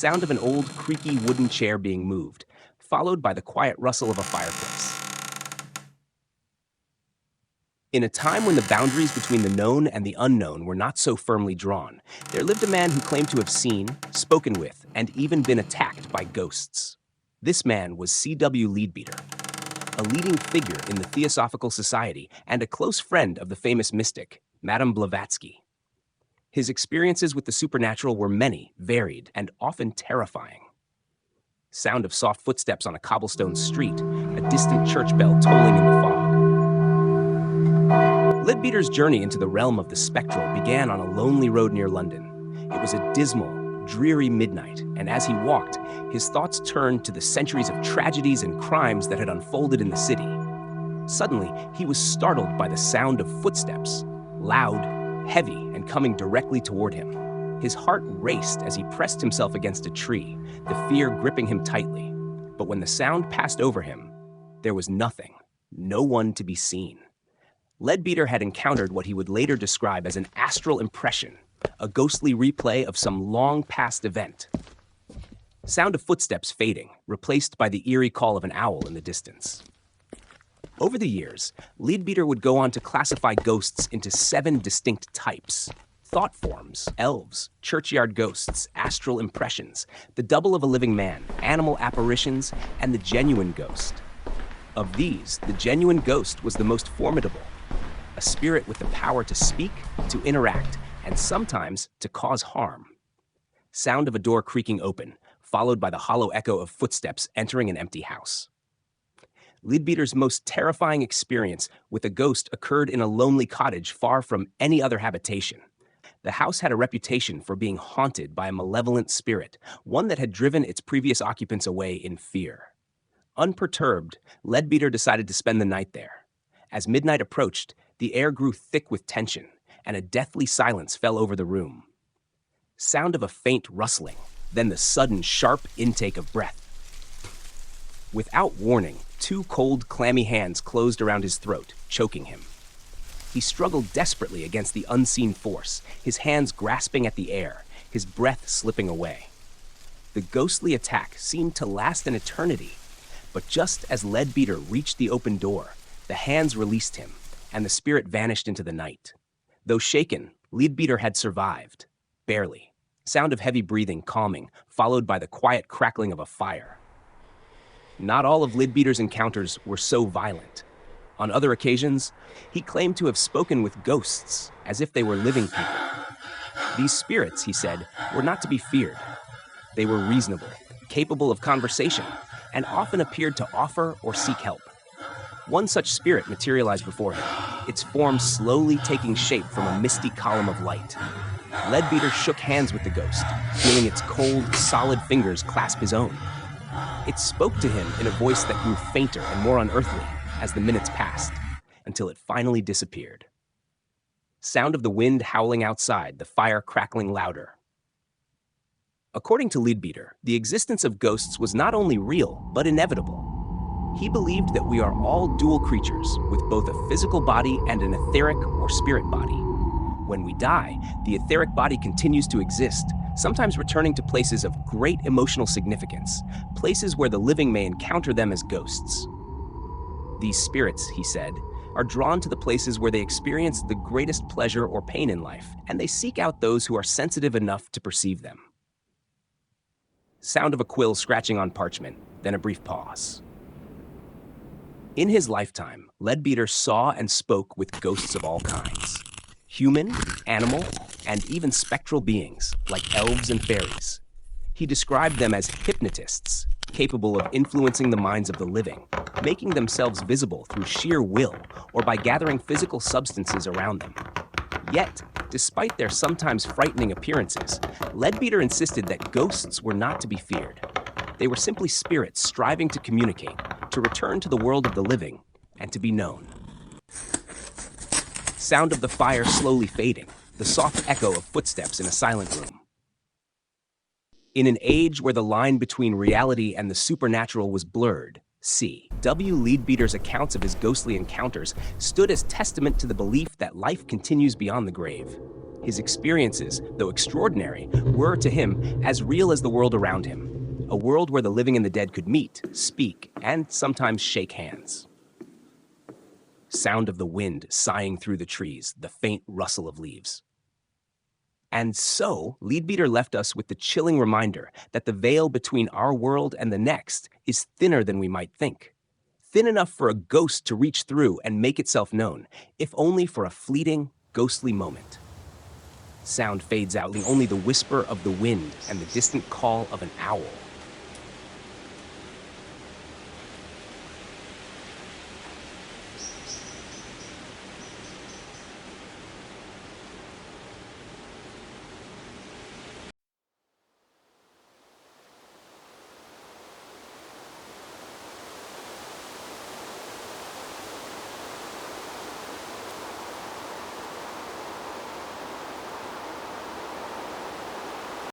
sound of an old, creaky wooden chair being moved, followed by the quiet rustle of a fireplace. In a time when the boundaries between the known and the unknown were not so firmly drawn, there lived a man who claimed to have seen, spoken with, and even been attacked by ghosts. This man was C.W. Leadbeater, a leading figure in the Theosophical Society and a close friend of the famous mystic, Madame Blavatsky. His experiences with the supernatural were many, varied, and often terrifying. Sound of soft footsteps on a cobblestone street, a distant church bell tolling in the fog. Leadbeater's journey into the realm of the spectral began on a lonely road near London. It was a dismal, dreary midnight, and as he walked, his thoughts turned to the centuries of tragedies and crimes that had unfolded in the city. Suddenly, he was startled by the sound of footsteps, loud, heavy, and coming directly toward him. His heart raced as he pressed himself against a tree, the fear gripping him tightly. But when the sound passed over him, there was nothing, no one to be seen. Leadbeater had encountered what he would later describe as an astral impression, a ghostly replay of some long-past event. Sound of footsteps fading, replaced by the eerie call of an owl in the distance. Over the years, Leadbeater would go on to classify ghosts into 7 distinct types: thought forms, elves, churchyard ghosts, astral impressions, the double of a living man, animal apparitions, and the genuine ghost. Of these, the genuine ghost was the most formidable, a spirit with the power to speak, to interact, and sometimes to cause harm. Sound of a door creaking open, followed by the hollow echo of footsteps entering an empty house. Leadbeater's most terrifying experience with a ghost occurred in a lonely cottage far from any other habitation. The house had a reputation for being haunted by a malevolent spirit, one that had driven its previous occupants away in fear. Unperturbed, Leadbeater decided to spend the night there. As midnight approached, the air grew thick with tension, and a deathly silence fell over the room. Sound of a faint rustling, then the sudden, sharp intake of breath. Without warning, 2 cold, clammy hands closed around his throat, choking him. He struggled desperately against the unseen force, his hands grasping at the air, his breath slipping away. The ghostly attack seemed to last an eternity, but just as Leadbeater reached the open door, the hands released him, and the spirit vanished into the night. Though shaken, Leadbeater had survived. Barely. Sound of heavy breathing calming, followed by the quiet crackling of a fire. Not all of Leadbeater's encounters were so violent. On other occasions, he claimed to have spoken with ghosts, as if they were living people. These spirits, he said, were not to be feared. They were reasonable, capable of conversation, and often appeared to offer or seek help. One such spirit materialized before him, its form slowly taking shape from a misty column of light. Leadbeater shook hands with the ghost, feeling its cold, solid fingers clasp his own. It spoke to him in a voice that grew fainter and more unearthly as the minutes passed, until it finally disappeared. Sound of the wind howling outside, the fire crackling louder. According to Leadbeater, the existence of ghosts was not only real, but inevitable. He believed that we are all dual creatures, with both a physical body and an etheric or spirit body. When we die, the etheric body continues to exist, sometimes returning to places of great emotional significance, places where the living may encounter them as ghosts. These spirits, he said, are drawn to the places where they experience the greatest pleasure or pain in life, and they seek out those who are sensitive enough to perceive them. Sound of a quill scratching on parchment, then a brief pause. In his lifetime, Leadbeater saw and spoke with ghosts of all kinds. Human, animal, and even spectral beings, like elves and fairies. He described them as hypnotists, capable of influencing the minds of the living, making themselves visible through sheer will or by gathering physical substances around them. Yet, despite their sometimes frightening appearances, Leadbeater insisted that ghosts were not to be feared. They were simply spirits striving to communicate, to return to the world of the living, and to be known. Sound of the fire slowly fading, the soft echo of footsteps in a silent room. In an age where the line between reality and the supernatural was blurred, C.W. Leadbeater's accounts of his ghostly encounters stood as testament to the belief that life continues beyond the grave. His experiences, though extraordinary, were to him as real as the world around him. A world where the living and the dead could meet, speak, and sometimes shake hands. Sound of the wind sighing through the trees, the faint rustle of leaves. And so, Leadbeater left us with the chilling reminder that the veil between our world and the next is thinner than we might think. Thin enough for a ghost to reach through and make itself known, if only for a fleeting, ghostly moment. Sound fades out, leaving only the whisper of the wind and the distant call of an owl.